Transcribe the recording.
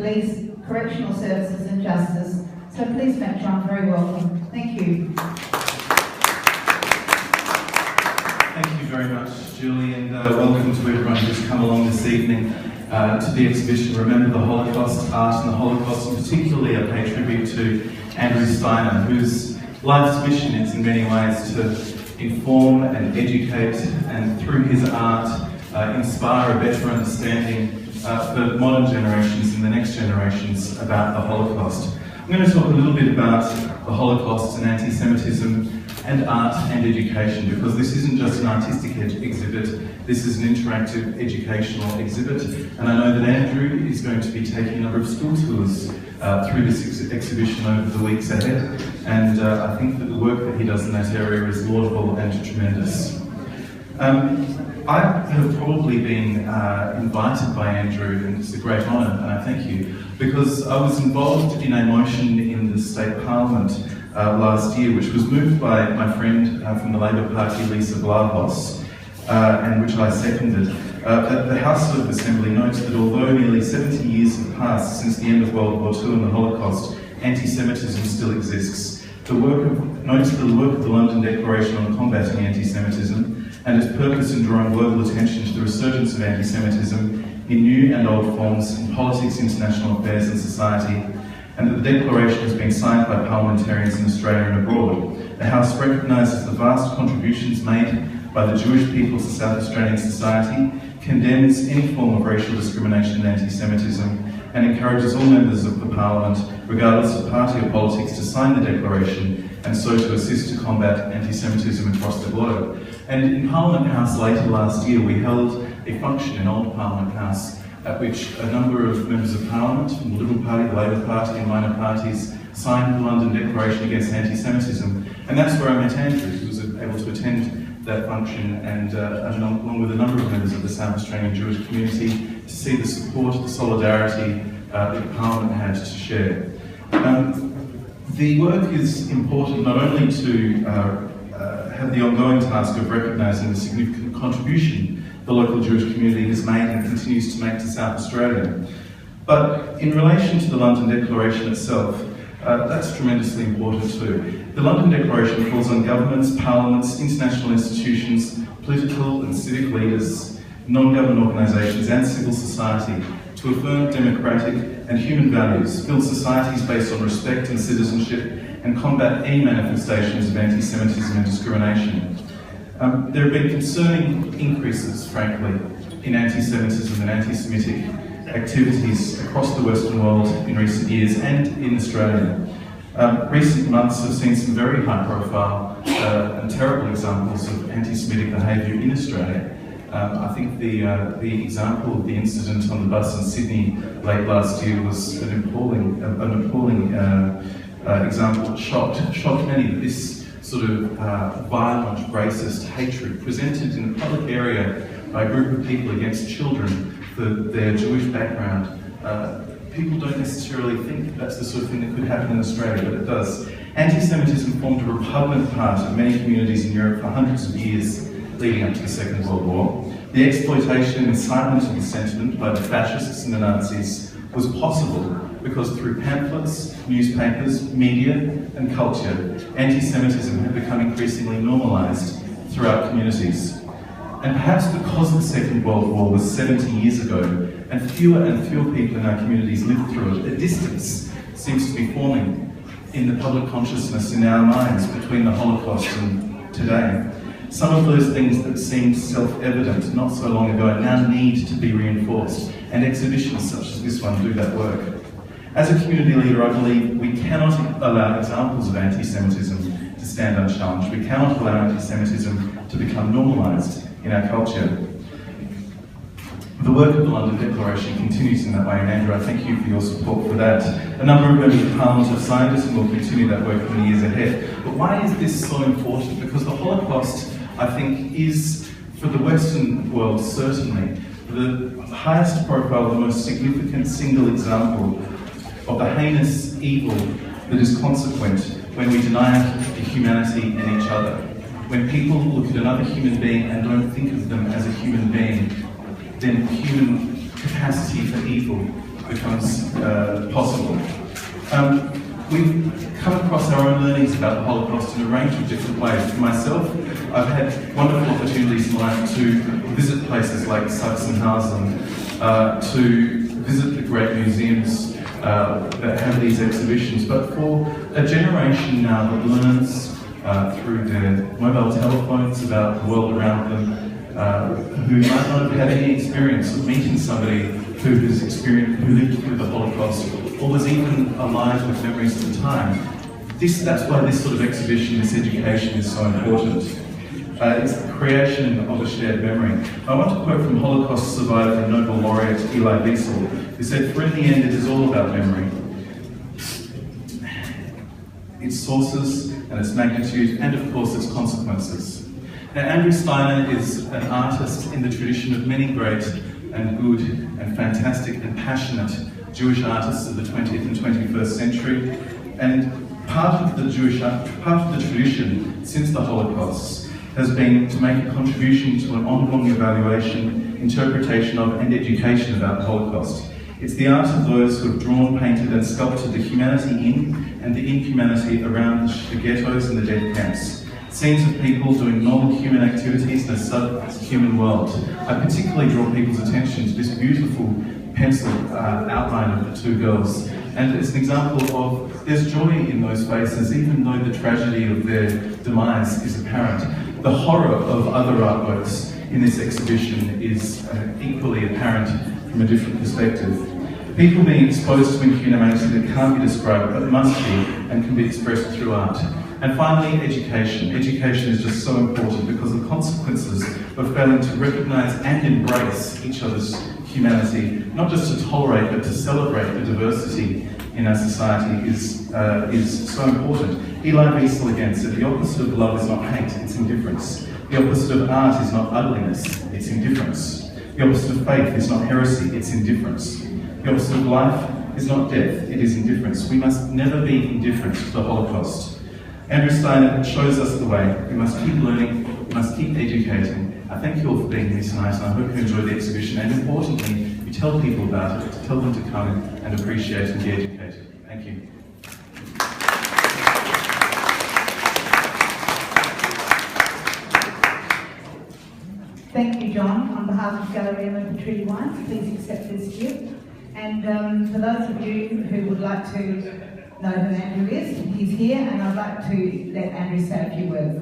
police, correctional services and justice. So please make John very welcome. Thank you. Thank you very much, Julie, and welcome to everyone who's come along this evening to the exhibition Remember the Holocaust, Art and the Holocaust, and particularly I pay tribute to Andrew Steiner, whose life's mission is in many ways to inform and educate, and through his art inspire a better understanding for modern generations and the next generations about the Holocaust. I'm going to talk a little bit about the Holocaust and anti-Semitism and art and education, because this isn't just an artistic exhibit, this is an interactive educational exhibit, and I know that Andrew is going to be taking a number of school tours through this exhibition over the weeks ahead, and I think that the work that he does in that area is laudable and tremendous. I have probably been invited by Andrew, and it's a great honour, and I thank you, because I was involved in a motion in the State Parliament last year, which was moved by my friend from the Labour Party, Lisa Vlahos, and which I seconded. The House of Assembly notes that although nearly 70 years have passed since the end of World War II and the Holocaust, anti-Semitism still exists. Notes that the work of the London Declaration on Combating Anti-Semitism and its purpose in drawing global attention to the resurgence of anti-Semitism in new and old forms in politics, international affairs and society, and that the Declaration has been signed by parliamentarians in Australia and abroad. The House recognises the vast contributions made by the Jewish people to South Australian society, condemns any form of racial discrimination and anti-Semitism, and encourages all members of the Parliament, regardless of party or politics, to sign the Declaration and so to assist to combat anti-Semitism across the globe. And in Parliament House later last year, we held a function in Old Parliament House at which a number of members of Parliament from the Liberal Party, the Labour Party and minor parties signed the London Declaration against anti-Semitism. And that's where I met Andrew, who was able to attend that function, and along with a number of members of the South Australian Jewish community, to see the support, the solidarity that Parliament had to share. The work is important not only to have the ongoing task of recognising the significant contribution the local Jewish community has made and continues to make to South Australia, but in relation to the London Declaration itself, that's tremendously important too. The London Declaration calls on governments, parliaments, international institutions, political and civic leaders, non-government organisations and civil society to affirm democratic and human values, build societies based on respect and citizenship, and combat any manifestations of anti-Semitism and discrimination. There have been concerning increases, frankly, in anti-Semitism and anti-Semitic activities across the Western world in recent years and in Australia. Recent months have seen some very high-profile and terrible examples of anti-Semitic behaviour in Australia. I think the example of the incident on the bus in Sydney late last year was an appalling example that shocked many. That this sort of violent, racist hatred presented in a public area by a group of people against children for their Jewish background. People don't necessarily think that's the sort of thing that could happen in Australia, but it does. Anti-Semitism formed a repugnant part of many communities in Europe for hundreds of years leading up to the Second World War. The exploitation and incitement of the sentiment by the fascists and the Nazis was possible because through pamphlets, newspapers, media and culture, anti-Semitism had become increasingly normalised throughout communities. And perhaps because the Second World War was 70 years ago, and fewer people in our communities lived through it, a distance seems to be forming in the public consciousness in our minds between the Holocaust and today. Some of those things that seemed self-evident not so long ago now need to be reinforced, and exhibitions such as this one do that work. As a community leader, I believe we cannot allow examples of anti-Semitism to stand unchallenged. We cannot allow anti-Semitism to become normalised in our culture. The work of the London Declaration continues in that way, and Andrew, I thank you for your support for that. A number of members of Parliament have signed it and will continue that work in the years ahead. But why is this so important? Because the Holocaust, I think, is, for the Western world certainly, the highest profile, the most significant single example of the heinous evil that is consequent when we deny the humanity in each other. When people look at another human being and don't think of them as a human being, then human capacity for evil becomes possible. We've come across our own learnings about the Holocaust in a range of different ways. For myself, I've had wonderful opportunities in life to visit places like Sachsenhausen, to visit the great museums that have these exhibitions. But for a generation now that learns through their mobile telephones about the world around them, who might not have had any experience of meeting somebody who lived through the Holocaust, or was even alive with memories at the time. That's why this sort of exhibition, this education is so important. It's the creation of a shared memory. I want to quote from Holocaust survivor and Nobel laureate Elie Wiesel, who said, "For in the end, it is all about memory. Its sources and its magnitude, and of course its consequences." Now, Andrew Steiner is an artist in the tradition of many great and good and fantastic and passionate Jewish artists of the 20th and 21st century. And part of the tradition since the Holocaust has been to make a contribution to an ongoing evaluation, interpretation of, and education about the Holocaust. It's the art of those who have drawn, painted and sculpted the humanity in and the inhumanity around the ghettos and the death camps. Scenes of people doing normal human activities in a subhuman world. I particularly draw people's attention to this beautiful pencil outline of the two girls. And it's an example of there's joy in those faces, even though the tragedy of their demise is apparent. The horror of other artworks in this exhibition is equally apparent from a different perspective. People being exposed to inhumanity that can't be described, but must be and can be expressed through art. And finally, education. Education is just so important because the consequences of failing to recognise and embrace each other's humanity, not just to tolerate but to celebrate the diversity in our society, is so important. Elie Wiesel again said, "The opposite of love is not hate, it's indifference. The opposite of art is not ugliness, it's indifference. The opposite of faith is not heresy, it's indifference. The opposite of life is not death, it is indifference." We must never be indifferent to the Holocaust. Andrew Steiner shows us the way. We must keep learning, we must keep educating. I thank you all for being here tonight, and I hope you enjoy the exhibition, and importantly, you tell people about it, tell them to come and appreciate and be educated. Thank you. Thank you, John. On behalf of Gallery of Treaty Wines, please accept this gift. And for those of you who would like to know who Andrew is, he's here, and I'd like to let Andrew say a few words.